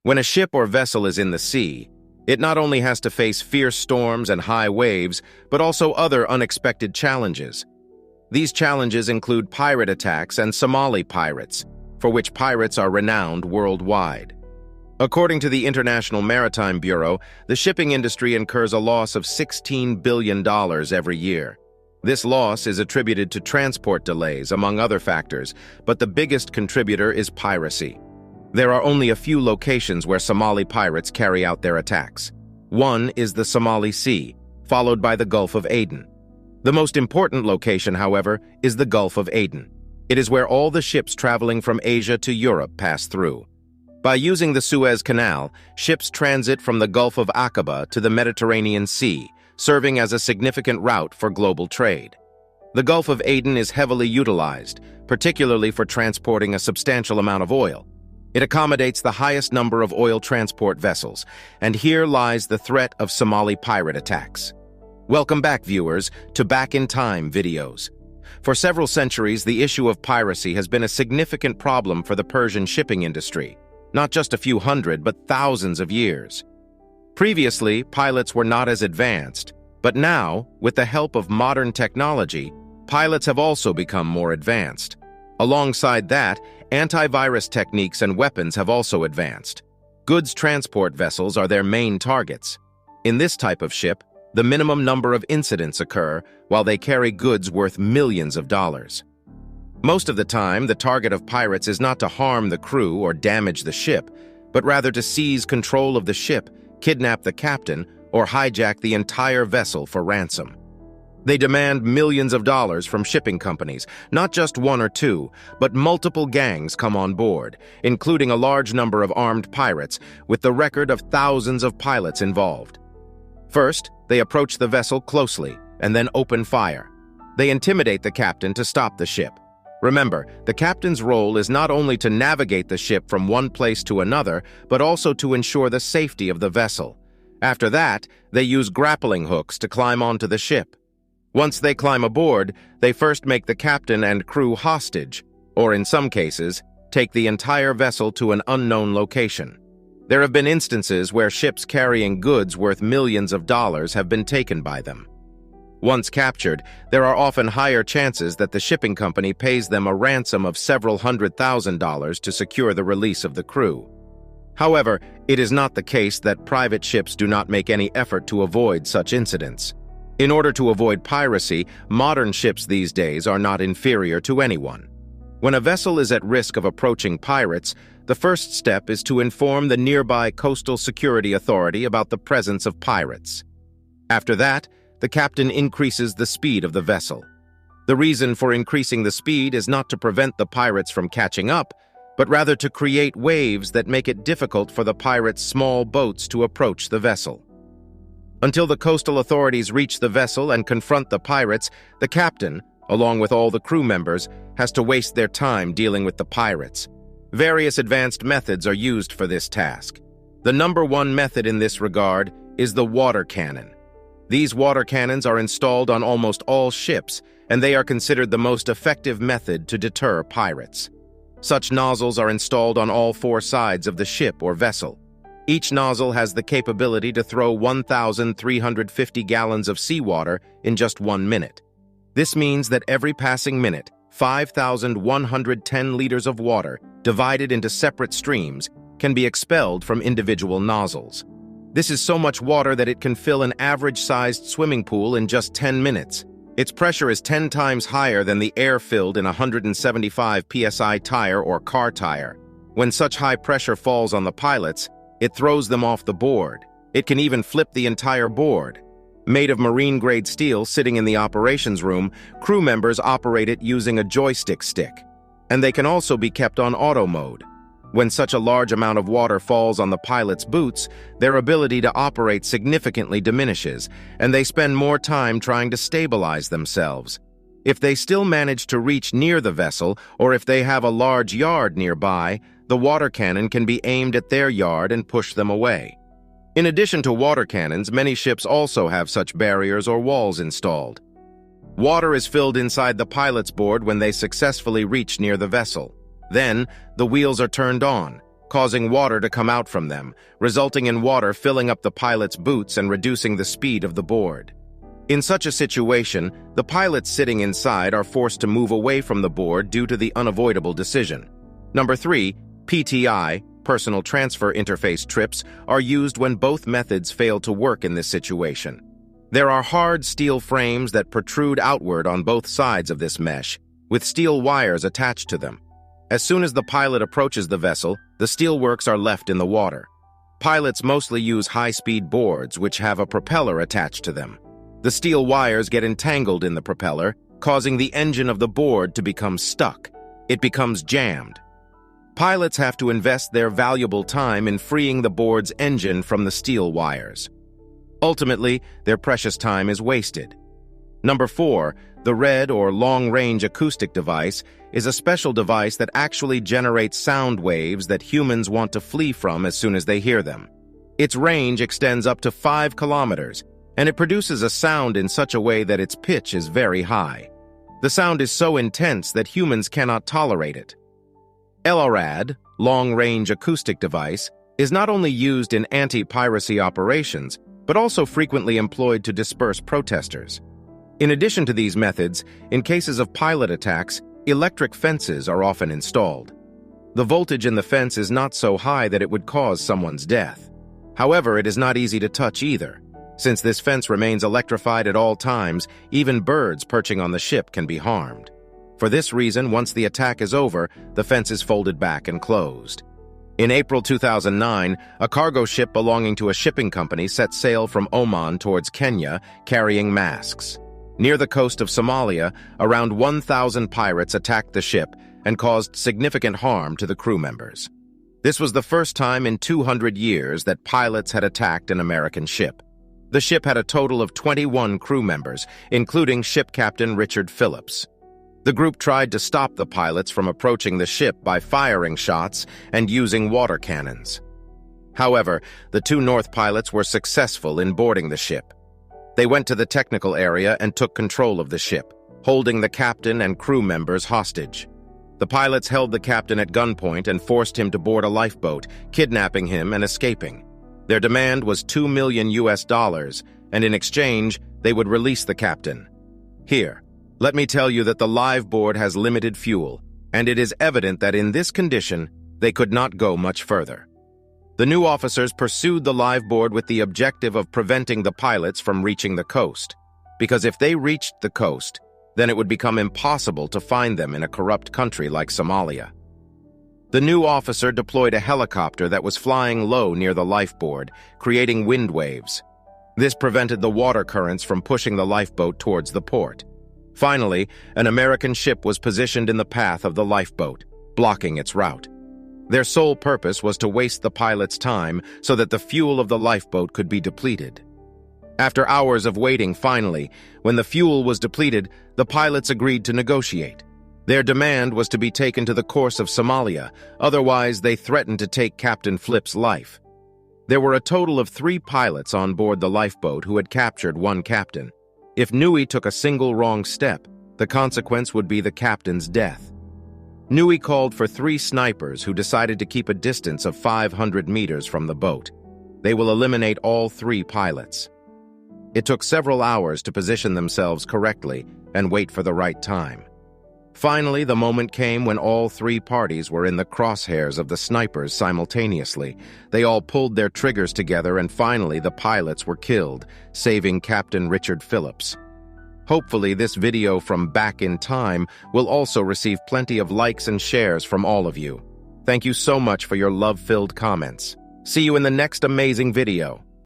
When a ship or vessel is in the sea, it not only has to face fierce storms and high waves, but also other unexpected challenges. These challenges include pirate attacks and Somali pirates, for which pirates are renowned worldwide. According to the International Maritime Bureau, the shipping industry incurs a loss of $16 billion every year. This loss is attributed to transport delays, among other factors, but the biggest contributor is piracy. There are only a few locations where Somali pirates carry out their attacks. One is the Somali Sea, followed by the Gulf of Aden. The most important location, however, is the Gulf of Aden. It is where all the ships traveling from Asia to Europe pass through. By using the Suez Canal, ships transit from the Gulf of Aqaba to the Mediterranean Sea, serving as a significant route for global trade. The Gulf of Aden is heavily utilized, particularly for transporting a substantial amount of oil. It accommodates the highest number of oil transport vessels, and here lies the threat of Somali pirate attacks. Welcome back, viewers, to Back in Time videos. For several centuries, the issue of piracy has been a significant problem for the Persian shipping industry, not just a few hundred, but thousands of years. Previously, pilots were not as advanced, but now, with the help of modern technology, pilots have also become more advanced. Alongside that, antivirus techniques and weapons have also advanced. Goods transport vessels are their main targets. In this type of ship, the minimum number of incidents occur while they carry goods worth millions of dollars. Most of the time, the target of pirates is not to harm the crew or damage the ship, but rather to seize control of the ship, kidnap the captain, or hijack the entire vessel for ransom. They demand millions of dollars from shipping companies, not just one or two, but multiple gangs come on board, including a large number of armed pirates, with the record of thousands of pilots involved. First, they approach the vessel closely and then open fire. They intimidate the captain to stop the ship. Remember, the captain's role is not only to navigate the ship from one place to another, but also to ensure the safety of the vessel. After that, they use grappling hooks to climb onto the ship. Once they climb aboard, they first make the captain and crew hostage, or in some cases, take the entire vessel to an unknown location. There have been instances where ships carrying goods worth millions of dollars have been taken by them. Once captured, there are often higher chances that the shipping company pays them a ransom of several $100,000 to secure the release of the crew. However, it is not the case that private ships do not make any effort to avoid such incidents. In order to avoid piracy, modern ships these days are not inferior to anyone. When a vessel is at risk of approaching pirates, the first step is to inform the nearby Coastal Security Authority about the presence of pirates. After that, the captain increases the speed of the vessel. The reason for increasing the speed is not to prevent the pirates from catching up, but rather to create waves that make it difficult for the pirates' small boats to approach the vessel. Until the coastal authorities reach the vessel and confront the pirates, the captain, along with all the crew members, has to waste their time dealing with the pirates. Various advanced methods are used for this task. The number one method in this regard is the water cannon. These water cannons are installed on almost all ships, and they are considered the most effective method to deter pirates. Such nozzles are installed on all four sides of the ship or vessel. Each nozzle has the capability to throw 1,350 gallons of seawater in just 1 minute. This means that every passing minute, 5,110 liters of water, divided into separate streams, can be expelled from individual nozzles. This is so much water that it can fill an average-sized swimming pool in just 10 minutes. Its pressure is 10 times higher than the air filled in a 175 psi tire or car tire. When such high pressure falls on the pilots, it throws them off the board. It can even flip the entire board. Made of marine-grade steel sitting in the operations room, crew members operate it using a joystick stick. And they can also be kept on auto mode. When such a large amount of water falls on the pilot's boots, their ability to operate significantly diminishes, and they spend more time trying to stabilize themselves. If they still manage to reach near the vessel, or if they have a large yard nearby, the water cannon can be aimed at their yard and push them away. In addition to water cannons, many ships also have such barriers or walls installed. Water is filled inside the pilot's board when they successfully reach near the vessel. Then, the wheels are turned on, causing water to come out from them, resulting in water filling up the pilot's boots and reducing the speed of the board. In such a situation, the pilots sitting inside are forced to move away from the board due to the unavoidable decision. Number 3, PTI, personal transfer interface trips, are used when both methods fail to work in this situation. There are hard steel frames that protrude outward on both sides of this mesh, with steel wires attached to them. As soon as the pilot approaches the vessel, the steelworks are left in the water. Pilots mostly use high-speed boards which have a propeller attached to them. The steel wires get entangled in the propeller, causing the engine of the board to become stuck. It becomes jammed. Pilots have to invest their valuable time in freeing the board's engine from the steel wires. Ultimately, their precious time is wasted. Number 4, the RED or long-range acoustic device is a special device that actually generates sound waves that humans want to flee from as soon as they hear them. Its range extends up to 5 kilometers, and it produces a sound in such a way that its pitch is very high. The sound is so intense that humans cannot tolerate it. LRAD, long-range acoustic device, is not only used in anti-piracy operations, but also frequently employed to disperse protesters. In addition to these methods, in cases of pilot attacks, electric fences are often installed. The voltage in the fence is not so high that it would cause someone's death. However, it is not easy to touch either. Since this fence remains electrified at all times, even birds perching on the ship can be harmed. For this reason, once the attack is over, the fence is folded back and closed. In April 2009, a cargo ship belonging to a shipping company set sail from Oman towards Kenya, carrying masks. Near the coast of Somalia, around 1,000 pirates attacked the ship and caused significant harm to the crew members. This was the first time in 200 years that pilots had attacked an American ship. The ship had a total of 21 crew members, including ship captain Richard Phillips. The group tried to stop the pilots from approaching the ship by firing shots and using water cannons. However, the 2 North pilots were successful in boarding the ship. They went to the technical area and took control of the ship, holding the captain and crew members hostage. The pilots held the captain at gunpoint and forced him to board a lifeboat, kidnapping him and escaping. Their demand was $2 million, and in exchange, they would release the captain. Here, let me tell you that the live board has limited fuel, and it is evident that in this condition, they could not go much further. The new officers pursued the live board with the objective of preventing the pilots from reaching the coast, because if they reached the coast, then it would become impossible to find them in a corrupt country like Somalia. The new officer deployed a helicopter that was flying low near the lifeboard, creating wind waves. This prevented the water currents from pushing the lifeboat towards the port. Finally, an American ship was positioned in the path of the lifeboat, blocking its route. Their sole purpose was to waste the pilot's time so that the fuel of the lifeboat could be depleted. After hours of waiting, finally, when the fuel was depleted, the pilots agreed to negotiate. Their demand was to be taken to the coast of Somalia, otherwise they threatened to take Captain Flip's life. There were a total of 3 pilots on board the lifeboat who had captured 1 captain. If Nui took a single wrong step, the consequence would be the captain's death. Nui called for 3 snipers who decided to keep a distance of 500 meters from the boat. They will eliminate all 3 pilots. It took several hours to position themselves correctly and wait for the right time. Finally, the moment came when all 3 parties were in the crosshairs of the snipers simultaneously. They all pulled their triggers together and finally the pilots were killed, saving Captain Richard Phillips. Hopefully, this video from Back in Time will also receive plenty of likes and shares from all of you. Thank you so much for your love-filled comments. See you in the next amazing video.